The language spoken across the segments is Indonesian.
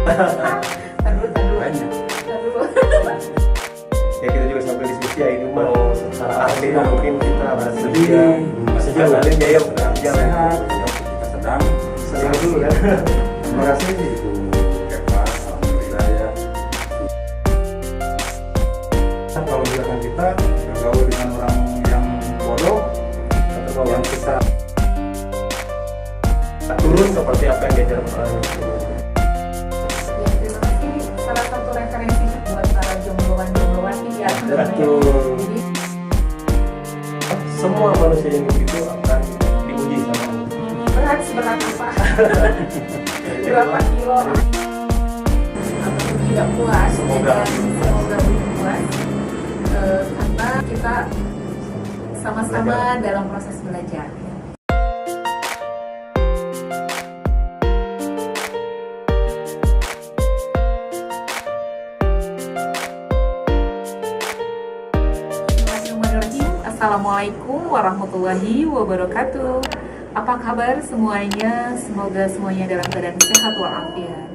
Taduh. Banyak. Taduh. Ya kita juga sambil diskusi ya, ini mah secara ahlinya mungkin kita bersedia Masih jalan jalan. ya, yuk jalan. Sehat. Kita sedang. Sedang dulu ya. Terima kasih Ibu Eva. Alhamdulillah ya. Kalau misalkan kita bergaul dengan orang yang bodoh atau yang kita Turun seperti apa yang diajar orang itu. Ya, terima kasih. Salah satu referensi buat para jombloan ini ya. betul. Jadi Semua manusia yang begitu akan diuji sama Allah. berat seberat apa? Berapa kilo? Ataupun tidak puas? Semoga. Semoga puas. Karena kita sama-sama dalam proses belajar. Bismillahirrahmanirrahim. Assalamualaikum warahmatullahi wabarakatuh. Apa kabar semuanya? Semoga semuanya dalam keadaan sehat walafiat.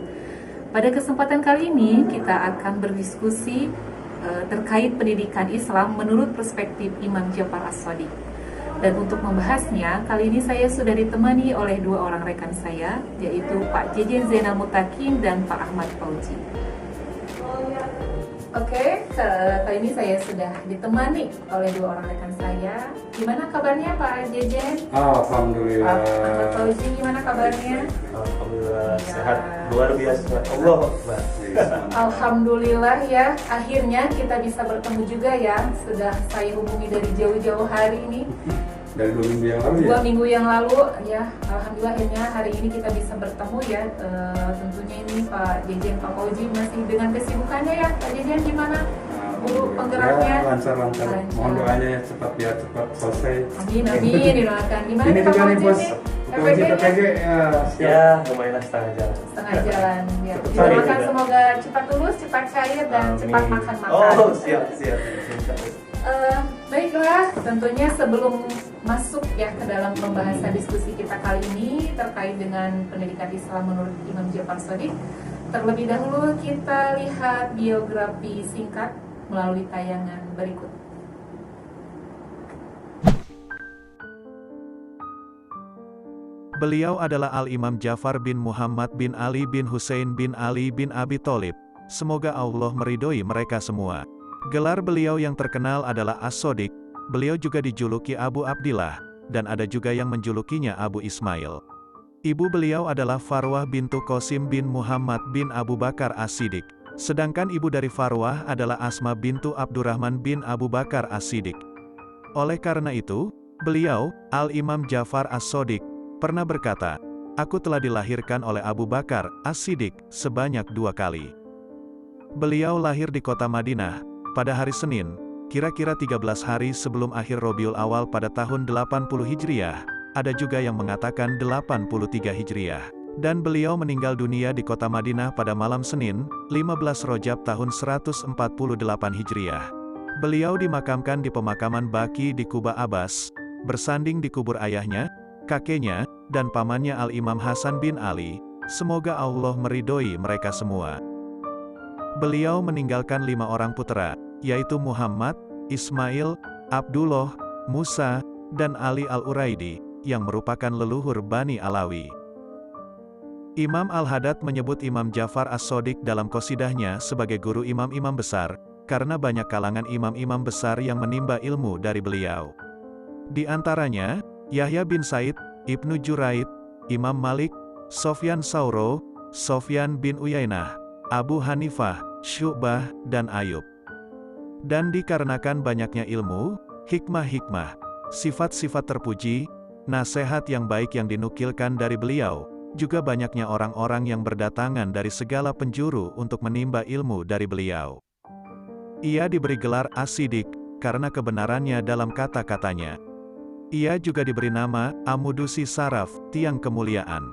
Pada kesempatan kali ini kita akan berdiskusi terkait pendidikan Islam menurut perspektif Imam Ja'far As-Shadiq. Dan untuk membahasnya, kali ini saya sudah ditemani oleh dua orang rekan saya, yaitu Pak Jejen Zainal Mutakin dan Pak Ahmad Fauzi. Oke, kali ini saya sudah ditemani oleh dua orang rekan saya. Gimana kabarnya Pak Jejen? Alhamdulillah. Pak Ahmad Fauzi, gimana kabarnya? Alhamdulillah Ya. sehat luar biasa. Allah Akbar. Alhamdulillah ya, akhirnya kita bisa bertemu juga ya. Sudah saya hubungi dari jauh-jauh hari ini. Dari 2 minggu yang lalu ya. 2 minggu yang lalu ya, alhamdulillah akhirnya hari ini kita bisa bertemu ya. Tentunya ini Pak Jejen, Pak Fauzi masih dengan kesibukannya ya. Pak Jejen gimana? Bu penggeraknya? Ya, lancar-lancar. Mohon doanya ya cepat biar cepat selesai. Amin, amin, didoakan. Gimana Ini nih Pak juga nih Fauzi bos. nih? PPG PPG ya siap. Ya, lumayan setengah jalan. Setengah jalan ya. Cepat Didoakan juga. semoga cepat lulus, cepat cair dan cepat Amin. makan-makan. Oh, siap. Baiklah, tentunya sebelum masuk ya ke dalam pembahasan diskusi kita kali ini terkait dengan pendidikan Islam menurut Imam Ja'far As-Shadiq, terlebih dahulu kita lihat biografi singkat melalui tayangan berikut. Beliau adalah Al-Imam Ja'far bin Muhammad bin Ali bin Husain bin Ali bin Abi Tholib. Semoga Allah meridhoi mereka semua. Gelar beliau yang terkenal adalah As-Shadiq. Beliau juga dijuluki Abu Abdillah, dan ada juga yang menjulukinya Abu Ismail. Ibu beliau adalah Farwah bintu Qasim bin Muhammad bin Abu Bakar As-Siddiq. Sedangkan ibu dari Farwah adalah Asma bintu Abdurrahman bin Abu Bakar As-Siddiq. Oleh karena itu, beliau, Al-Imam Ja'far As-Shadiq, pernah berkata, "Aku telah dilahirkan oleh Abu Bakar As-Siddiq sebanyak 2 kali." Beliau lahir di kota Madinah pada hari Senin, kira-kira 13 hari sebelum akhir Rabiul Awal pada tahun 80 Hijriah. Ada juga yang mengatakan 83 Hijriah. Dan beliau meninggal dunia di kota Madinah pada malam Senin, 15 Rajab tahun 148 Hijriah. Beliau dimakamkan di pemakaman Baqi di Kuba Abbas, bersanding di kubur ayahnya, kakeknya, dan pamannya Al-Imam Hasan bin Ali. Semoga Allah meridhoi mereka semua. Beliau meninggalkan 5 orang putra, yaitu Muhammad, Ismail, Abdullah, Musa, dan Ali Al-Uraidi, yang merupakan leluhur Bani Alawi. Imam Al-Haddad menyebut Imam Ja'far As-Shadiq dalam qasidahnya sebagai guru imam-imam besar, karena banyak kalangan imam-imam besar yang menimba ilmu dari beliau. Di antaranya, Yahya bin Said, Ibnu Juraid, Imam Malik, Sofyan Sauro, Sofyan bin Uyainah, Abu Hanifah, Syu'bah, dan Ayub. Dan dikarenakan banyaknya ilmu, hikmah-hikmah, sifat-sifat terpuji, nasihat yang baik yang dinukilkan dari beliau, juga banyaknya orang-orang yang berdatangan dari segala penjuru untuk menimba ilmu dari beliau. Ia diberi gelar As-Siddiq, karena kebenarannya dalam kata-katanya. Ia juga diberi nama Amudusi Saraf, tiang kemuliaan.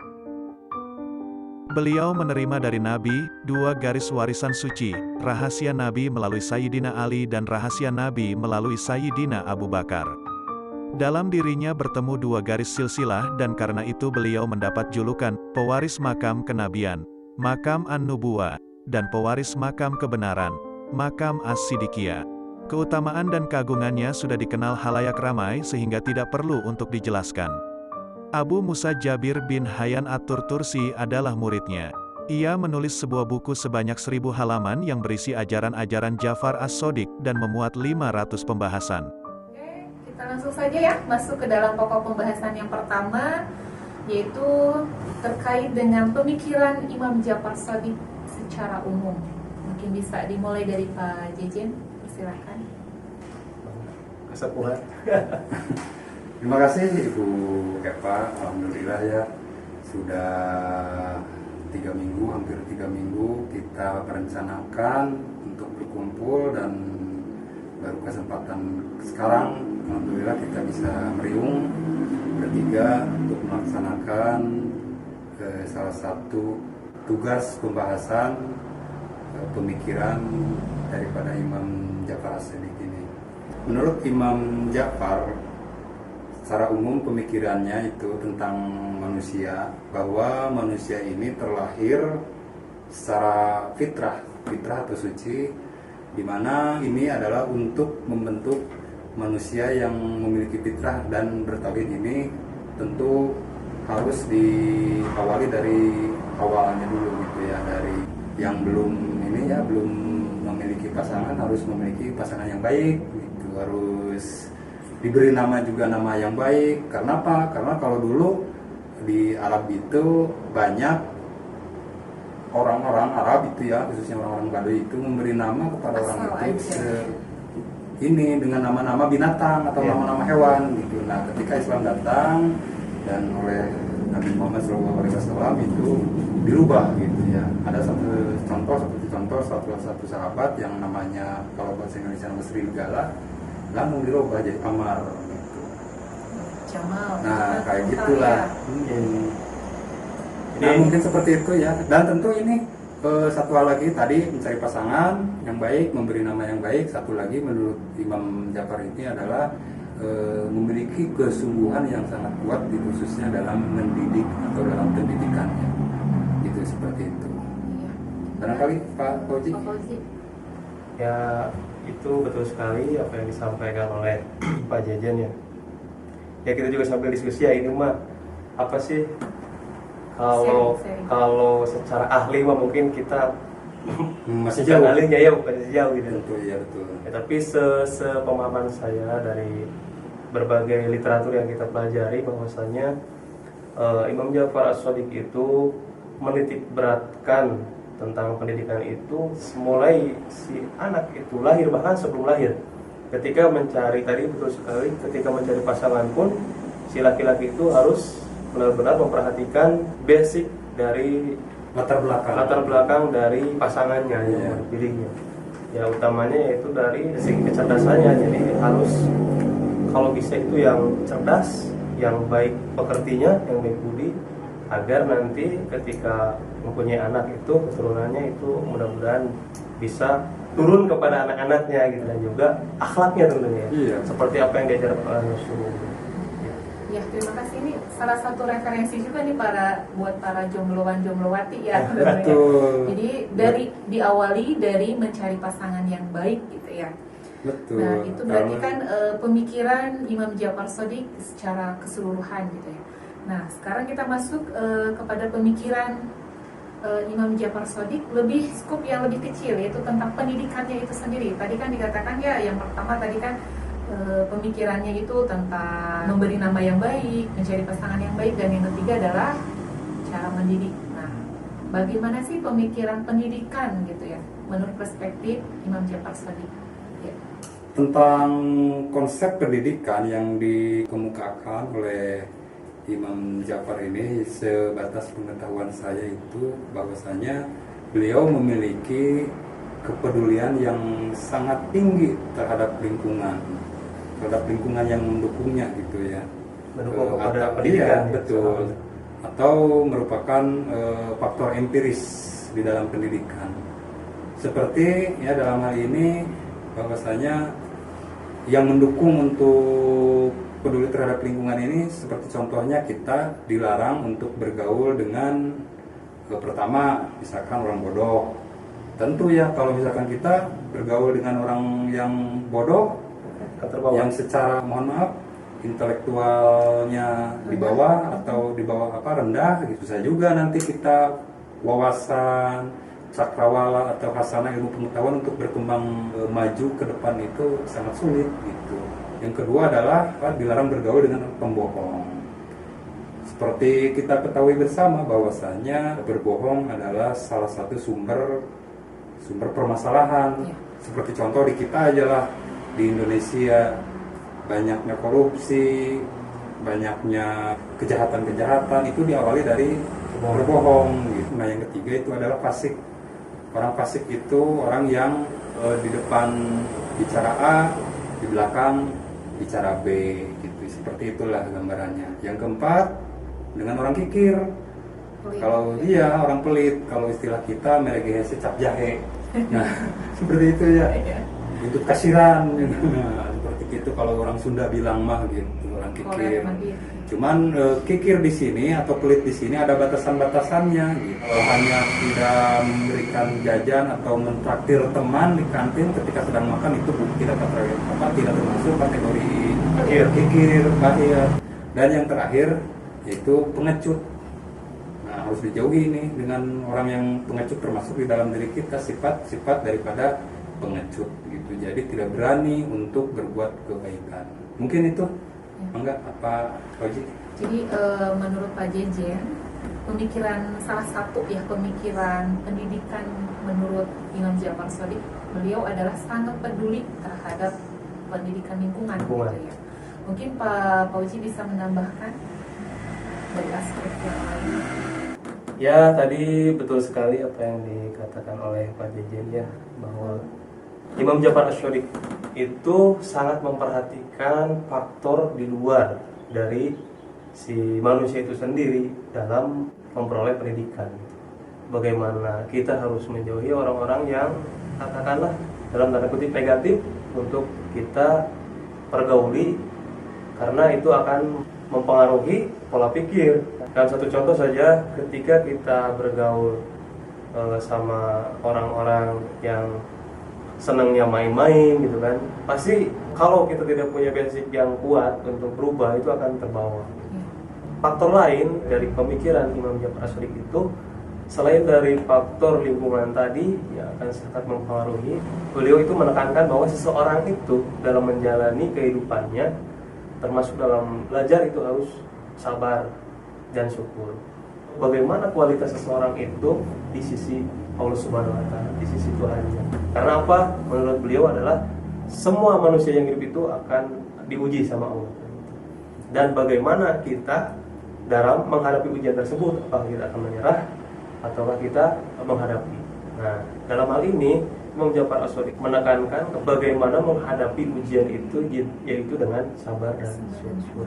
Beliau menerima dari Nabi 2 garis warisan suci, rahasia Nabi melalui Sayyidina Ali dan rahasia Nabi melalui Sayyidina Abu Bakar. Dalam dirinya bertemu 2 garis silsilah dan karena itu beliau mendapat julukan pewaris makam kenabian. makam An-Nubuwah, dan pewaris makam kebenaran, makam As-Siddiqiyah. Keutamaan dan keagungannya sudah dikenal halayak ramai sehingga tidak perlu untuk dijelaskan. Abu Musa Jabir bin Hayyan At-Turtusi adalah muridnya. Ia menulis sebuah buku sebanyak 1000 halaman yang berisi ajaran-ajaran Ja'far As-Shadiq dan memuat 500 pembahasan. Oke, kita langsung saja ya masuk ke dalam pokok pembahasan yang pertama, yaitu terkait dengan pemikiran Imam Ja'far Shadiq secara umum. Mungkin bisa dimulai dari Pak Jejen, silakan. Kesepuhan. Terima kasih Ibu Eva, alhamdulillah ya sudah 3 minggu, hampir 3 minggu kita merencanakan untuk berkumpul, dan baru kesempatan sekarang alhamdulillah kita bisa meriung bertiga untuk melaksanakan salah satu tugas pembahasan pemikiran daripada Imam Ja'far As-Shadiq ini. Menurut Imam Ja'far, secara umum pemikirannya itu tentang manusia, bahwa manusia ini terlahir secara fitrah atau suci, di mana ini adalah untuk membentuk manusia yang memiliki fitrah, dan bertauhid ini tentu harus diawali dari awalnya dulu gitu ya, dari yang belum memiliki pasangan harus memiliki pasangan yang baik gitu, harus diberi nama juga nama yang baik. Karena apa? Karena kalau dulu di Arab itu banyak orang-orang Arab itu ya, khususnya orang-orang Baduy itu memberi nama kepada orang itu ini dengan nama-nama binatang atau nama-nama hewan gitu. Nah, ketika Islam datang dan oleh Nabi Muhammad SAW itu dirubah gitu ya. Ada seperti contoh satu sahabat yang namanya, kalau bahasa Indonesia nama Sri Negala, langsung dirubah jadi Amar gitu. Jamal. Nah, kayak gitulah. Nah, mungkin seperti itu ya. Dan tentu ini satu hal lagi tadi, mencari pasangan yang baik, memberi nama yang baik. Satu lagi menurut Imam Ja'far ini adalah memiliki kesungguhan yang sangat kuat, khususnya dalam mendidik atau dalam pendidikannya. Gitu, seperti itu. Barangkali Pak Fauzi. Ya, itu betul sekali apa yang disampaikan oleh Pak Jejen ya. Ya, kita juga sambil diskusi ya, ini mah apa sih kalau secara ahli mah mungkin kita masih jauh. Ahlinya ya bukan sejauh gitu. Betul ya, betul. Ya, tapi sepemahaman saya dari berbagai literatur yang kita pelajari bahwasanya Imam Ja'far As-Shadiq itu menitik beratkan tentang pendidikan itu mulai si anak itu lahir, bahkan sebelum lahir. Ketika mencari, tadi betul sekali, ketika mencari pasangan pun si laki-laki itu harus benar-benar memperhatikan basic dari latar belakang dari pasangannya yang dipilihnya. Ya, utamanya yaitu dari segi kecerdasannya. Jadi harus, kalau bisa itu yang cerdas, yang baik pekertinya, yang baik budi, agar nanti ketika mempunyai anak itu keturunannya itu mudah-mudahan bisa turun kepada anak-anaknya gitu, dan juga akhlaknya tentunya. Iya. Seperti apa yang diajarkan oleh Rasulullah. Ya, terima kasih. Ini salah satu referensi juga nih buat para jombloan-jomblowati ya. Betul. Jadi diawali dari mencari pasangan yang baik gitu ya. Betul. Nah, itu berarti kan pemikiran Imam Ja'far Shadiq secara keseluruhan gitu ya. Nah, sekarang kita masuk kepada pemikiran Imam Ja'far Shadiq lebih skup yang lebih kecil, yaitu tentang pendidikannya itu sendiri. Tadi kan dikatakan ya, yang pertama tadi kan pemikirannya itu tentang memberi nama yang baik, mencari pasangan yang baik, dan yang ketiga adalah cara mendidik. Nah, bagaimana sih pemikiran pendidikan gitu ya menurut perspektif Imam Ja'far Shadiq? Ya. Tentang konsep pendidikan yang dikemukakan oleh Imam Ja'far ini, sebatas pengetahuan saya itu bahwasanya beliau memiliki kepedulian yang sangat tinggi terhadap lingkungan yang mendukungnya gitu ya. Mendukung kepada pendidikan. Betul. Atau merupakan faktor empiris di dalam pendidikan. Seperti ya dalam hal ini bahwasanya yang mendukung untuk peduli terhadap lingkungan ini, seperti contohnya kita dilarang untuk bergaul dengan Pertama, misalkan orang bodoh. Tentu ya kalau misalkan kita bergaul dengan orang yang bodoh, yang secara mohon maaf intelektualnya di bawah atau di bawah rendah, gitu bisa juga nanti kita wawasan cakrawala atau hasanah ilmu pengetahuan untuk berkembang maju ke depan itu sangat sulit gitu. Yang kedua adalah dilarang bergaul dengan pembohong. Seperti kita ketahui bersama bahwasanya berbohong adalah salah satu sumber permasalahan. Seperti contoh di kita aja lah, di Indonesia banyaknya korupsi, banyaknya kejahatan-kejahatan itu diawali dari berbohong gitu. Nah yang ketiga itu adalah fasik. Orang fasik itu orang yang di depan bicara A, di belakang bicara B gitu. Seperti itulah gambarannya. Yang keempat, dengan orang kikir. Kalau dia orang pelit, kalau istilah kita meregehese cap jahe. Nah, seperti itu ya. Untuk kasiran. Nah, seperti itu kalau orang Sunda bilang mah gitu, orang kikir. Cuman kikir di sini atau pelit di sini ada batasan-batasannya gitu. Kalau hanya tidak memberikan jajan atau mentraktir teman di kantin ketika sedang makan itu tidak termasuk kategori kikir, bahaya. Dan yang terakhir yaitu pengecut. Nah, harus dijauhi nih dengan orang yang pengecut, termasuk di dalam diri kita sifat daripada pengecut gitu. Jadi tidak berani untuk berbuat kebaikan. Mungkin itu enggak apa Oji? Jadi menurut Pak Jejen, salah satu pemikiran pendidikan menurut Imam Jafar Shadiq, beliau adalah sangat peduli terhadap pendidikan lingkungan. Gitu ya. Mungkin Pak Oji bisa menambahkan dari aspek yang lain. Ya, tadi betul sekali apa yang dikatakan oleh Pak Jejen ya, bahwa Imam Jafar Shadiq itu sangat memperhatikan faktor di luar dari si manusia itu sendiri dalam memperoleh pendidikan. Bagaimana kita harus menjauhi orang-orang yang katakanlah dalam tanda kutip negatif untuk kita pergauli, karena itu akan mempengaruhi pola pikir. Dan satu contoh saja, ketika kita bergaul sama orang-orang yang senangnya main-main gitu kan, pasti kalau kita tidak punya basic yang kuat untuk berubah itu akan terbawa. Faktor lain dari pemikiran Imam Jafar Shadiq itu, selain dari faktor lingkungan tadi yang akan sangat mempengaruhi, beliau itu menekankan bahwa seseorang itu dalam menjalani kehidupannya, termasuk dalam belajar, itu harus sabar dan syukur. Bagaimana kualitas seseorang itu di sisi Allah Subhanahu wa Ta'ala, di sisi Tuhannya. Karena apa? Menurut beliau adalah semua manusia yang hidup itu akan diuji sama Allah. Dan bagaimana kita dalam menghadapi ujian tersebut, apakah kita akan menyerah ataukah kita menghadapi. Nah, dalam hal ini Imam Jafar Shadiq menekankan bagaimana menghadapi ujian itu, yaitu dengan sabar dan syukur.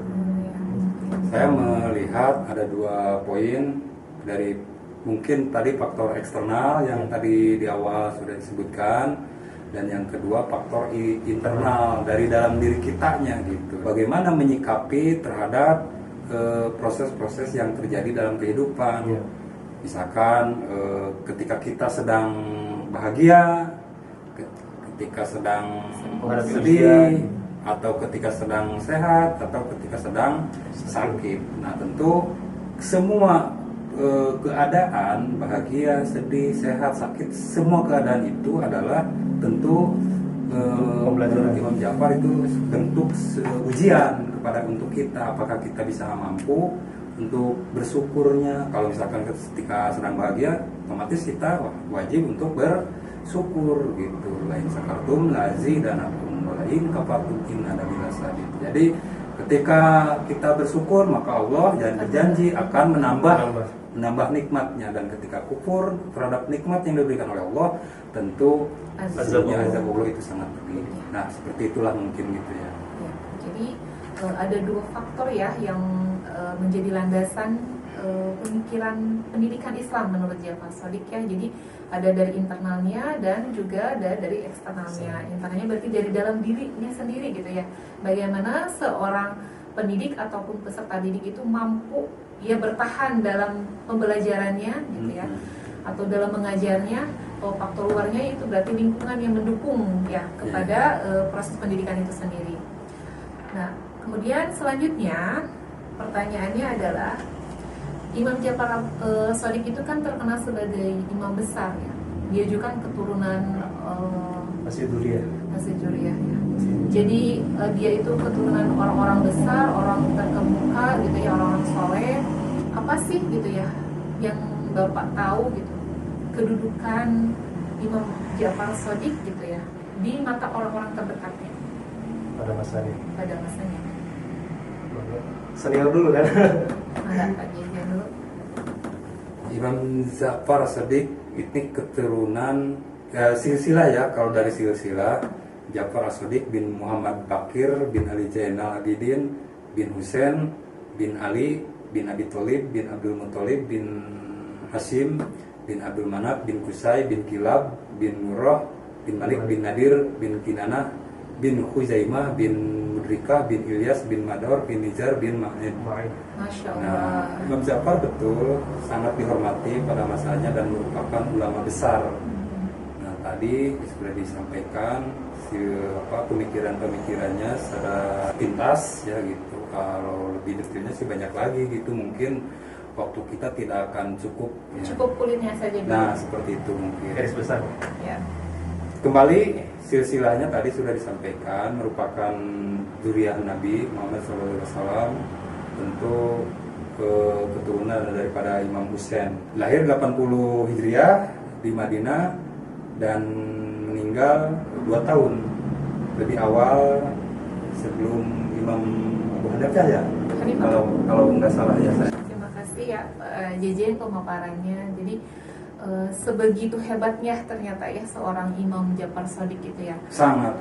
Saya melihat ada 2 poin dari mungkin tadi faktor eksternal yang tadi di awal sudah disebutkan, dan yang kedua faktor internal dari dalam diri kitanya gitu. Bagaimana menyikapi terhadap proses-proses yang terjadi dalam kehidupan. Misalkan ketika kita sedang bahagia, ketika sedang sedih, atau ketika sedang sehat, atau ketika sedang sakit. Nah, tentu semua keadaan bahagia, sedih, sehat, sakit, semua keadaan itu adalah tentu pembelajaran Imam Jafar itu bentuk ujian untuk kita, apakah kita bisa mampu untuk bersyukurnya. Kalau misalkan ketika sedang bahagia, otomatis kita wajib untuk bersyukur gitu. Lain sakartum lazi dan akum lain kafartum in ada bilasa gitu. Jadi ketika kita bersyukur, maka Allah berjanji akan menambah nikmatnya, dan ketika kufur terhadap nikmat yang diberikan oleh Allah, tentu azabnya azab Allah itu sangat pedih. Nah, seperti itulah mungkin gitu ya. Jadi ada 2 faktor ya yang menjadi landasan pemikiran pendidikan Islam menurut Jafar Shadiq ya. Jadi ada dari internalnya dan juga ada dari eksternalnya. Internalnya berarti dari dalam dirinya sendiri gitu ya. Bagaimana seorang pendidik ataupun peserta didik itu mampu ia bertahan dalam pembelajarannya gitu ya, atau dalam mengajarnya. Kalau faktor luarnya itu berarti lingkungan yang mendukung ya kepada proses pendidikan itu sendiri. Nah, kemudian selanjutnya pertanyaannya adalah Imam Ja'far Shadiq itu kan terkenal sebagai imam besar ya. Dia juga kan keturunan Asyiduriyah ya. Jadi dia itu keturunan orang-orang besar, orang terkemuka gitu ya, orang-orang soleh. Apa sih gitu ya yang Bapak tahu gitu kedudukan Imam Ja'far Shadiq gitu ya di mata orang-orang terdekatnya pada masanya. Senior dulu kan? Ada Pak Jejen dulu. Imam Ja'far Shadiq ini keturunan silsilah ya. Kalau dari silsilah, Ja'far Shadiq bin Muhammad Bakir bin Ali Zainal Abidin bin Husain bin Ali bin Abi Thalib bin Abdul Muthalib bin Hashim bin Abdul Manaf bin Qusay bin Kilab bin Murrah bin Malik bin Nadir bin Kinanah bin Khuzaimah bin Mudrika bin Ilyas bin Mador bin Nizar bin Ma'id. Masya Allah. Nah, Imam Ja'far betul sangat dihormati pada masanya dan merupakan ulama besar. Nah, tadi sudah disampaikan pemikirannya secara pintas ya gitu. Kalau lebih detailnya sih banyak lagi gitu, mungkin waktu kita tidak akan cukup ya. Cukup kulitnya saja dulu. Nah, seperti itu mungkin. Garis besar. Ya. Kembali silsilahnya tadi sudah disampaikan, merupakan dzurriyyah Nabi Muhammad SAW, tentu keturunan daripada Imam Husain. Lahir 80 Hijriah di Madinah dan meninggal 2 tahun lebih awal sebelum Imam Abu Hanifah ya. Kalau nggak salah ya saya. Terima kasih ya Pak Jejen pemaparannya. Jadi sebegitu hebatnya ternyata ya seorang Imam Ja'far Shadiq gitu ya. Sangat.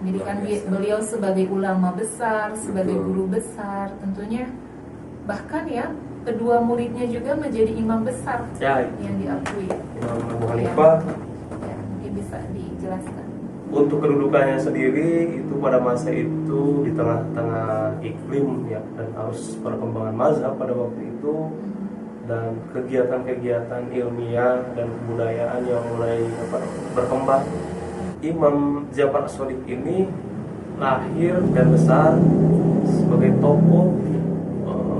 Jadi kan beliau sebagai ulama besar, sebagai guru besar, tentunya bahkan ya kedua muridnya juga menjadi imam besar Ya, yang diakui. Imam Abu Hanifah. Ya, mungkin bisa dijelaskan. Untuk kedudukannya sendiri itu pada masa itu di tengah-tengah iklim ya dan arus perkembangan mazhab pada waktu itu dan kegiatan-kegiatan ilmiah dan kebudayaan yang mulai berkembang. Imam Ja'far Shadiq ini lahir dan besar sebagai tokoh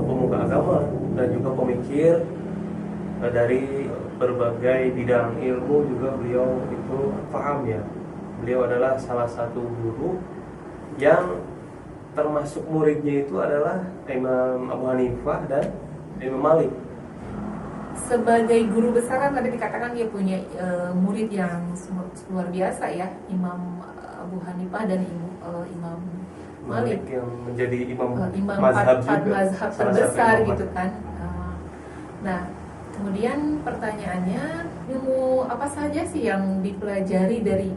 pemuka agama dan juga pemikir dari berbagai bidang ilmu juga beliau itu paham ya. Beliau adalah salah satu guru yang termasuk muridnya itu adalah Imam Abu Hanifah dan Imam Malik. Sebagai guru besar kan tadi dikatakan dia punya murid yang luar biasa ya, Imam Abu Hanifah dan Imam Malik yang menjadi imam mazhab juga, terbesar gitu kan. Nah, kemudian pertanyaannya, ilmu apa saja sih yang dipelajari dari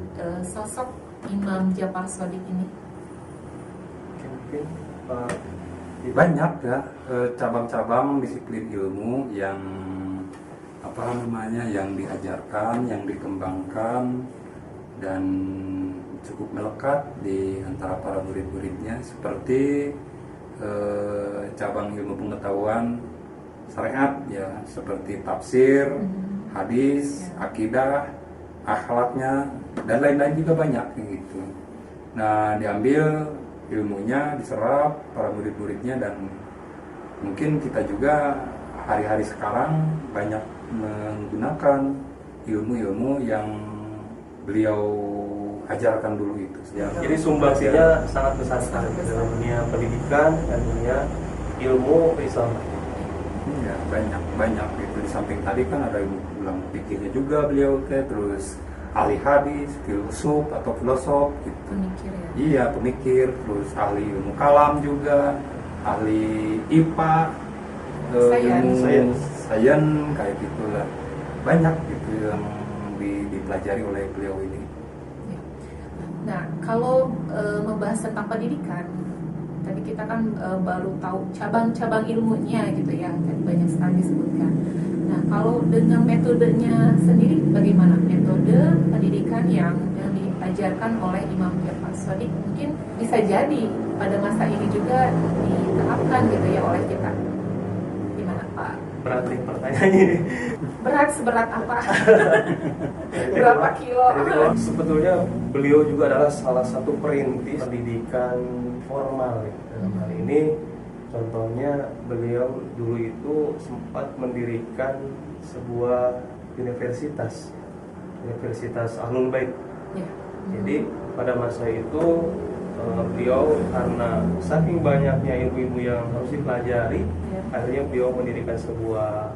sosok Imam Ja'far Shadiq ini? Mungkin banyak ya cabang-cabang disiplin ilmu yang yang diajarkan, yang dikembangkan dan cukup melekat di antara para murid-muridnya, seperti cabang ilmu pengetahuan syariat ya, seperti tafsir, hadis, akidah, akhlaknya dan lain-lain juga banyak gitu. Nah, diambil ilmunya, diserap para murid-muridnya, dan mungkin kita juga hari-hari sekarang banyak menggunakan ilmu-ilmu yang beliau ajarkan dulu itu. Ya, jadi sumbangsinya sangat besar sekali dalam dunia pendidikan dan dunia ilmu Islam. Ya, banyak gitu. Di samping tadi kan ada ilmu ulama fikihnya juga beliau terus ahli hadis, filsuf atau filosof gitu. Pemikir ya. Iya, pemikir, terus ahli ilmu kalam juga, ahli IPA, sains kayak gitulah. Banyak gitu yang dipelajari oleh beliau ini. Nah, kalau membahas tentang pendidikan, tadi kita kan baru tahu cabang-cabang ilmunya gitu ya, tadi banyak sekali disebutkan. Nah, kalau dengan metodenya sendiri, bagaimana metode pendidikan yang diajarkan oleh Imam Ja'far Shadiq mungkin bisa jadi pada masa ini juga diterapkan gitu ya oleh kita? Gimana? berat nih pertanyaannya ini. Berat seberat apa? Berapa kilo? Sebetulnya beliau juga adalah salah satu perintis pendidikan formal ya. Dalam hal ini contohnya beliau dulu itu sempat mendirikan sebuah universitas Ahlul Bait. Ya. Jadi pada masa itu beliau karena saking banyaknya ilmu-ilmu yang harus dipelajari, akhirnya beliau mendirikan sebuah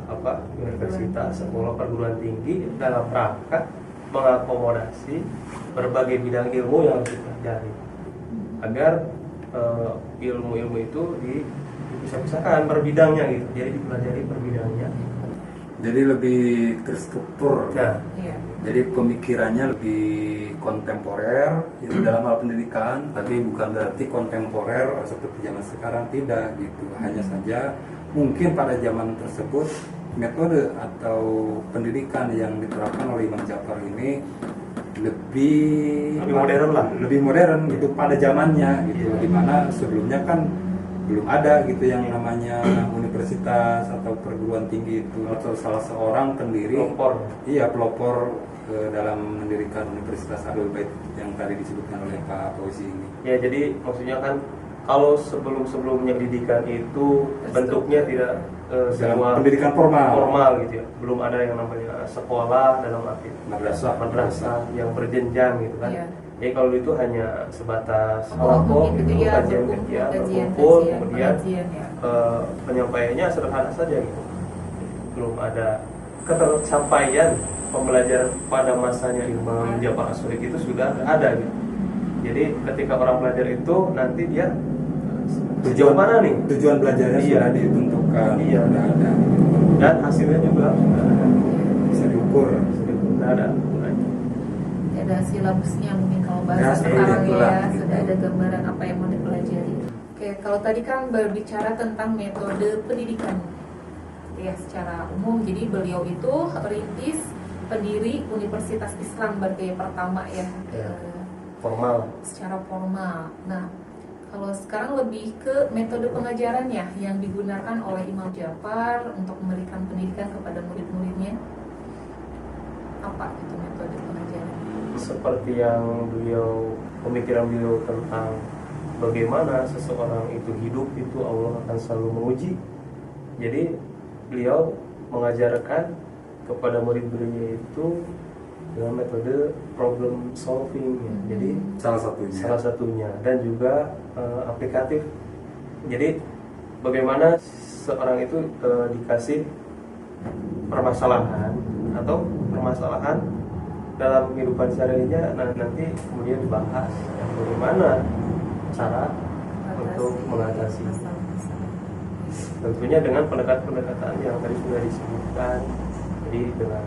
universitas, sekolah perguruan tinggi dalam rangka mengakomodasi berbagai bidang ilmu yang harus dipelajari agar ilmu-ilmu itu dipisah-pisahkan per bidangnya gitu, jadi dipelajari per bidangnya. Jadi lebih terstruktur. Nah, Iya. Jadi pemikirannya lebih kontemporer itu dalam hal pendidikan, tapi bukan berarti kontemporer seperti zaman sekarang, tidak gitu. Hanya saja mungkin pada zaman tersebut metode atau pendidikan yang diterapkan oleh Imam Ja'far ini lebih modern lah, lebih modern gitu pada zamannya gitu. Dimana sebelumnya kan belum ada gitu yang namanya universitas atau perguruan tinggi itu, atau salah seorang pendiri pelopor dalam mendirikan Universitas Ahlul Bait yang tadi disebutkan oleh Pak Fauzi ini. Ya, jadi maksudnya kan kalau sebelum-sebelumnya pendidikan itu bentuknya tidak semua pendidikan formal gitu ya. Belum ada yang namanya sekolah dalam arti madrasah yang berjenjang gitu kan. Iya. Jadi kalau itu hanya sebatas Kelompok gitu, gitu ya, kajian-kajian, kajian, berkumpul, kemudian pengajian, ya. penyampaiannya sederhana saja gitu. Belum ada ketercapaian pembelajaran pada masanya Imam Ja'far As-Shadiq itu sudah ada gitu. Jadi ketika orang belajar itu nanti dia sejauh mana nih tujuan belajarnya sudah ditentukan, Iya. sudah ada, dan hasilnya juga sudah ada, bisa diukur. sudah ada. Ada silabusnya mungkin kalau bahasa Ya, sekarang itulah, ya, gitu. sudah ada gambaran apa yang mau dipelajari. Oke, kalau tadi kan berbicara tentang metode pendidikan ya secara umum, jadi beliau itu rintis pendiri Universitas Islam berarti pertama ya, Ya. Formal. secara formal. Nah, kalau sekarang lebih ke metode pengajarannya yang digunakan oleh Imam Ja'far untuk memberikan pendidikan kepada murid-muridnya, apa itu metode pengajaran? Seperti yang pemikiran beliau tentang bagaimana seseorang itu hidup itu Allah akan selalu menguji. Jadi beliau mengajarkan kepada murid-muridnya itu dengan metode problem solving ya. Jadi salah satunya dan juga aplikatif. Jadi bagaimana seorang itu dikasih permasalahan dalam kehidupan sehari-harinya, nanti kemudian dibahas bagaimana cara untuk mengatasi. Tentunya dengan pendekatan yang tadi sudah disebutkan, jadi dengan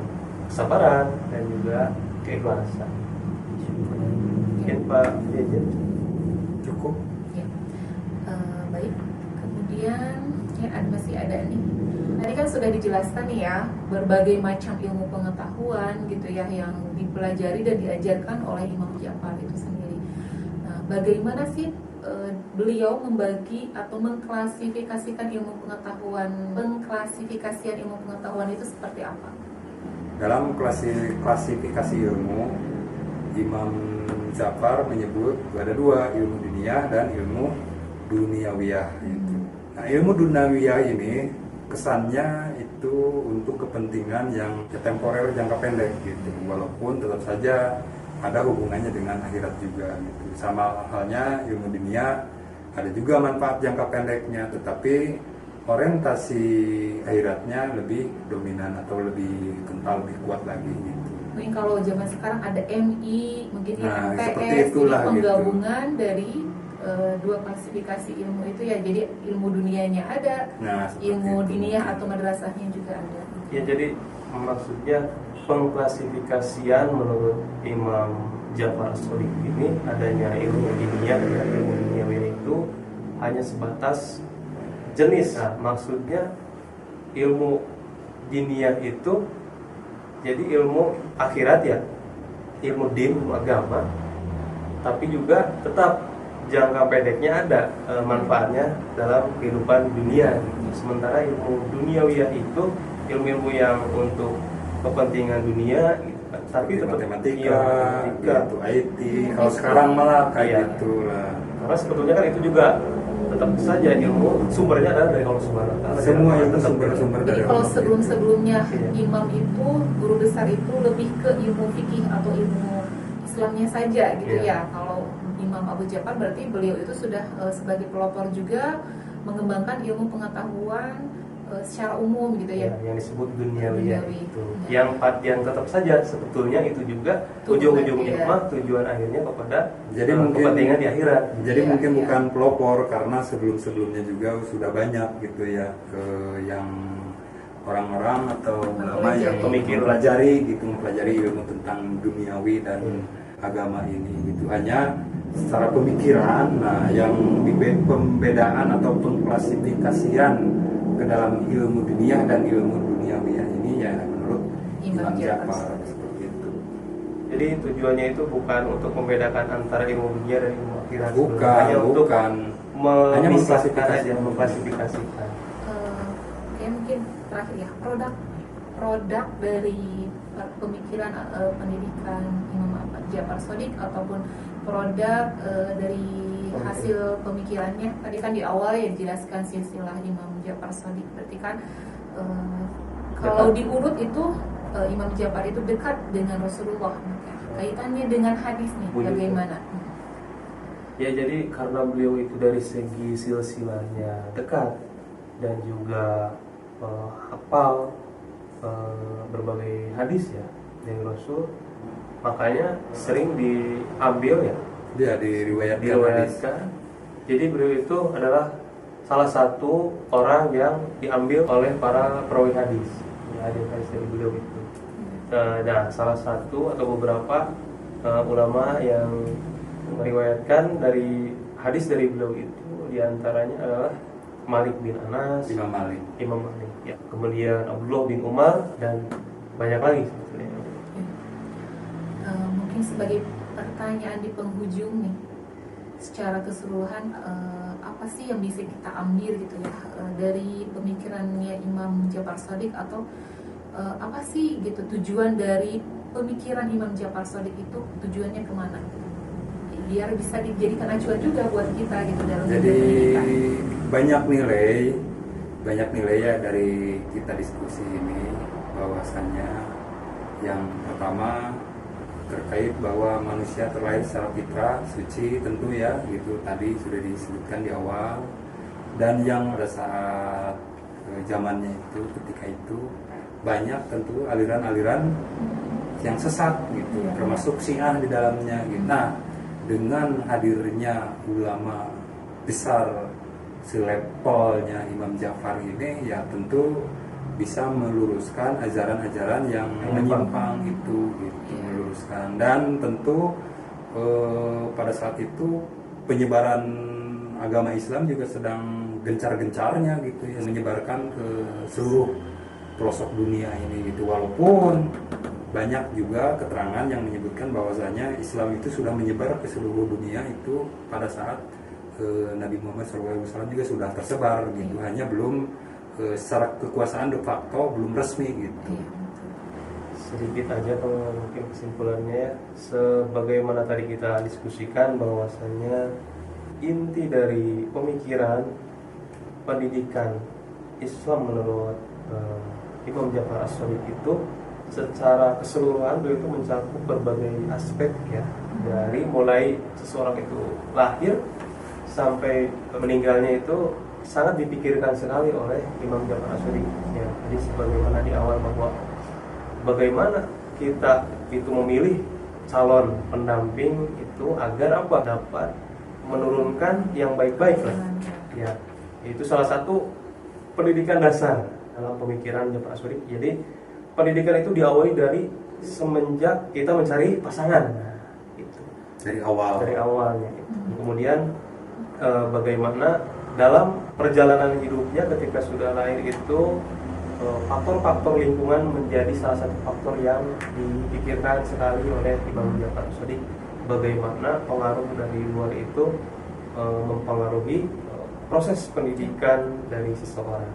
kesabaran dan juga keikhlasan. Mungkin Pak Jejen Cukup. Ya. Baik. Kemudian ya masih ada nih. Tadi kan sudah dijelaskan nih ya berbagai macam ilmu pengetahuan gitu ya yang dipelajari dan diajarkan oleh Imam Ja'far itu sendiri. Nah, bagaimana sih beliau membagi atau mengklasifikasikan ilmu pengetahuan? Pengklasifikasian ilmu pengetahuan itu seperti apa? Dalam klasifikasi ilmu, Imam Ja'far menyebut ada dua, ilmu dunia dan ilmu duniawiyah itu. Nah, ilmu duniawiyah ini kesannya itu untuk kepentingan yang temporer, jangka pendek gitu, walaupun tetap saja ada hubungannya dengan akhirat juga gitu. Sama halnya ilmu dunia ada juga manfaat jangka pendeknya, tetapi orientasi akhiratnya lebih dominan atau lebih kental, lebih kuat lagi gitu. Mungkin kalau zaman sekarang ada MI, mungkin Nah, MTS, seperti ini itulah, penggabungan dari dua klasifikasi ilmu itu ya. Jadi ilmu dunianya ada, Nah, ilmu itu. diniyah atau madrasahnya juga ada. ya, jadi maksudnya pengklasifikasian menurut Imam Ja'far As-Shadiq ini adanya ilmu diniyah dan ilmu duniawi itu hanya sebatas jenis. Nah, maksudnya ilmu diniyah itu jadi ilmu akhirat ya, ilmu din, ilmu agama, tapi juga tetap jangka pendeknya ada manfaatnya dalam kehidupan dunia gitu. Sementara ilmu duniawiyah itu ilmu-ilmu yang untuk kepentingan dunia gitu. Tapi tetap matematika, matematika. gitu, IT. Kalau sekarang malah kayak Iya. gitu lah. Karena sebetulnya kan itu juga tetap saja ilmu sumbernya adalah dari Allah Subhanahu wa taala. Semua itu Tetap sumber-sumber Jadi dari kalau Allah. sebelum-sebelumnya Iya. imam itu, guru besar itu lebih ke ilmu fikih atau ilmu Islamnya saja gitu Iya. ya. Kalau Imam Abu Ja'far berarti beliau itu sudah sebagai pelopor juga mengembangkan ilmu pengetahuan secara umum gitu ya. yang disebut duniawiyah Duniawi. itu. Ya. Yang tetap saja sebetulnya itu juga Tujuan, ujung-ujungnya iya. mah tujuan akhirnya kepada Jadi mungkin kepentingan di akhirat. Jadi Iya, mungkin iya. bukan pelopor karena sebelum-sebelumnya juga sudah banyak gitu ya yang orang-orang atau ulama yang mempelajari ilmu tentang duniawi dan agama ini gitu. Hanya secara pemikiran, nah yang pembedaan atau pengklasifikasian ke dalam ilmu dunia dan ilmu duniawi ini ya menurut Imam Imam Ja'far Ja'far seperti itu. Jadi tujuannya itu bukan untuk membedakan antara ilmu dunia dan ilmu akhirat. Bukan, hanya untuk bukan. Hanya memisahkan mengklasifikasi. aja, mengklasifikasikan. Oke, mungkin terakhir ya, produk dari pemikiran pendidikan Imam Abu Ja'far Shadiq ataupun produk dari hasil pemikirannya. Tadi kan di awal ya dijelaskan silsilah Imam Ja'far Shadiq. Berarti kan kalau diurut itu Imam Ja'far itu dekat dengan Rasulullah. Kaitannya dengan hadis nih bagaimana? Ya jadi karena beliau itu dari segi silsilahnya dekat dan juga hafal berbagai hadis ya dari Rasul, makanya sering diambil ya, Dia diriwayatkan hadis. diriwayatkan. Jadi beliau itu adalah salah satu orang yang diambil oleh para perawi hadis. Ya, hadis dari beliau itu. Nah, salah satu atau beberapa ulama yang meriwayatkan dari hadis dari beliau itu diantaranya adalah Malik bin Anas, Imam Malik. ya. Kemudian Abdullah bin Umar dan banyak lagi sebetulnya. Mungkin sebagai pertanyaan di penghujung nih, secara keseluruhan apa sih yang bisa kita ambil gitu ya dari pemikirannya Imam Ja'far Shadiq atau apa sih gitu tujuan dari pemikiran Imam Ja'far Shadiq itu tujuannya kemana? Biar bisa dijadikan acuan juga buat kita gitu dalam Jadi hidup kita. banyak nilai ya dari kita diskusi ini, bahwasannya yang pertama terkait bahwa manusia terlahir secara fitrah suci tentu ya, gitu tadi sudah disebutkan di awal. Dan yang pada saat zamannya itu, ketika itu banyak tentu aliran-aliran yang sesat gitu, termasuk Syiah di dalamnya gitu. Nah, dengan hadirnya ulama besar selepolnya Imam Ja'far ini ya tentu bisa meluruskan ajaran-ajaran yang menyimpang itu gitu, meluruskan. Dan tentu pada saat itu penyebaran agama Islam juga sedang gencar-gencarnya gitu ya, menyebarkan ke seluruh pelosok dunia ini gitu. Walaupun banyak juga keterangan yang menyebutkan bahwasanya Islam itu sudah menyebar ke seluruh dunia itu pada saat Nabi Muhammad SAW juga sudah tersebar gitu, hanya belum secara kekuasaan de facto belum resmi gitu. Sedikit aja kalau mungkin kesimpulannya ya, sebagaimana tadi kita diskusikan bahwasanya inti dari pemikiran pendidikan Islam menurut Imam Ja'far As-Shadiq itu secara keseluruhan beliau itu mencakup berbagai aspek ya, dari mulai seseorang itu lahir sampai meninggalnya itu sangat dipikirkan sekali oleh Imam Ja'far As-Shadiq ya. Jadi sebagaimana di awal bahwa bagaimana kita itu memilih calon pendamping itu agar apa, dapat menurunkan yang baik-baik lah ya. Itu salah satu pendidikan dasar dalam pemikiran Ja'far As-Shadiq. Jadi pendidikan itu diawali dari semenjak kita mencari pasangan, nah, itu Dari awalnya gitu. Kemudian bagaimana dalam perjalanan hidupnya ketika sudah lahir itu faktor-faktor lingkungan menjadi salah satu faktor yang dipikirkan sekali oleh Imam Ja'far Shadiq. Bagaimana pengaruh dari luar itu mempengaruhi proses pendidikan dari seseorang.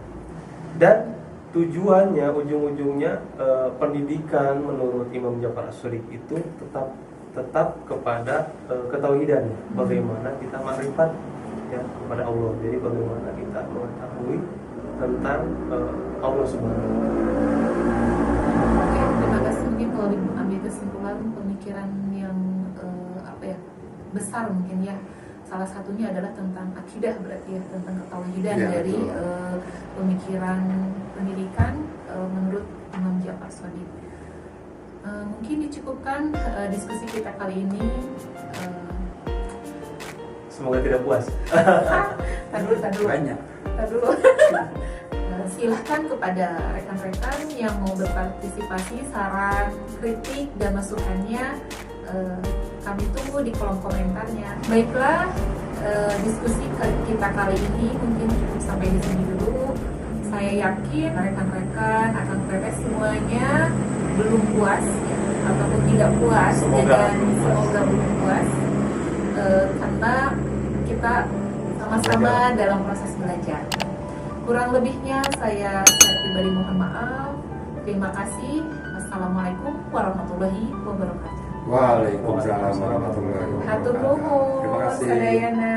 Dan tujuannya, ujung-ujungnya pendidikan menurut Imam Ja'far As-Shadiq itu tetap kepada ketauhidan, bagaimana kita makrifat ya kepada Allah. Jadi bagaimana kita mengetahui tentang Allah Subhanahu wa Ta'ala. Oke, terima kasih. Mungkin kalau ambil kesimpulan pemikiran yang besar mungkin ya, salah satunya adalah tentang akidah, berarti ya, tentang ketauhidan Ya, dari pemikiran pendidikan menurut Imam Ja'far Shadiq. Mungkin dicukupkan diskusi kita kali ini. Semoga tidak puas. Tadu Banyak. Silahkan kepada rekan-rekan yang mau berpartisipasi, saran, kritik, dan masukannya kami tunggu di kolom komentarnya. Baiklah, diskusi kita kali ini mungkin cukup sampai di sini dulu. Saya yakin rekan-rekan akan pepes semuanya belum puas ya, ataupun tidak puas, dan semoga belum puas karena kita sama-sama dalam proses belajar. Kurang lebihnya saya pribadi mohon maaf. Terima kasih. Wassalamualaikum warahmatullahi wabarakatuh. Waalaikumsalam warahmatullahi wabarakatuh. Hatur nuhun. Terima kasih. Sadayana.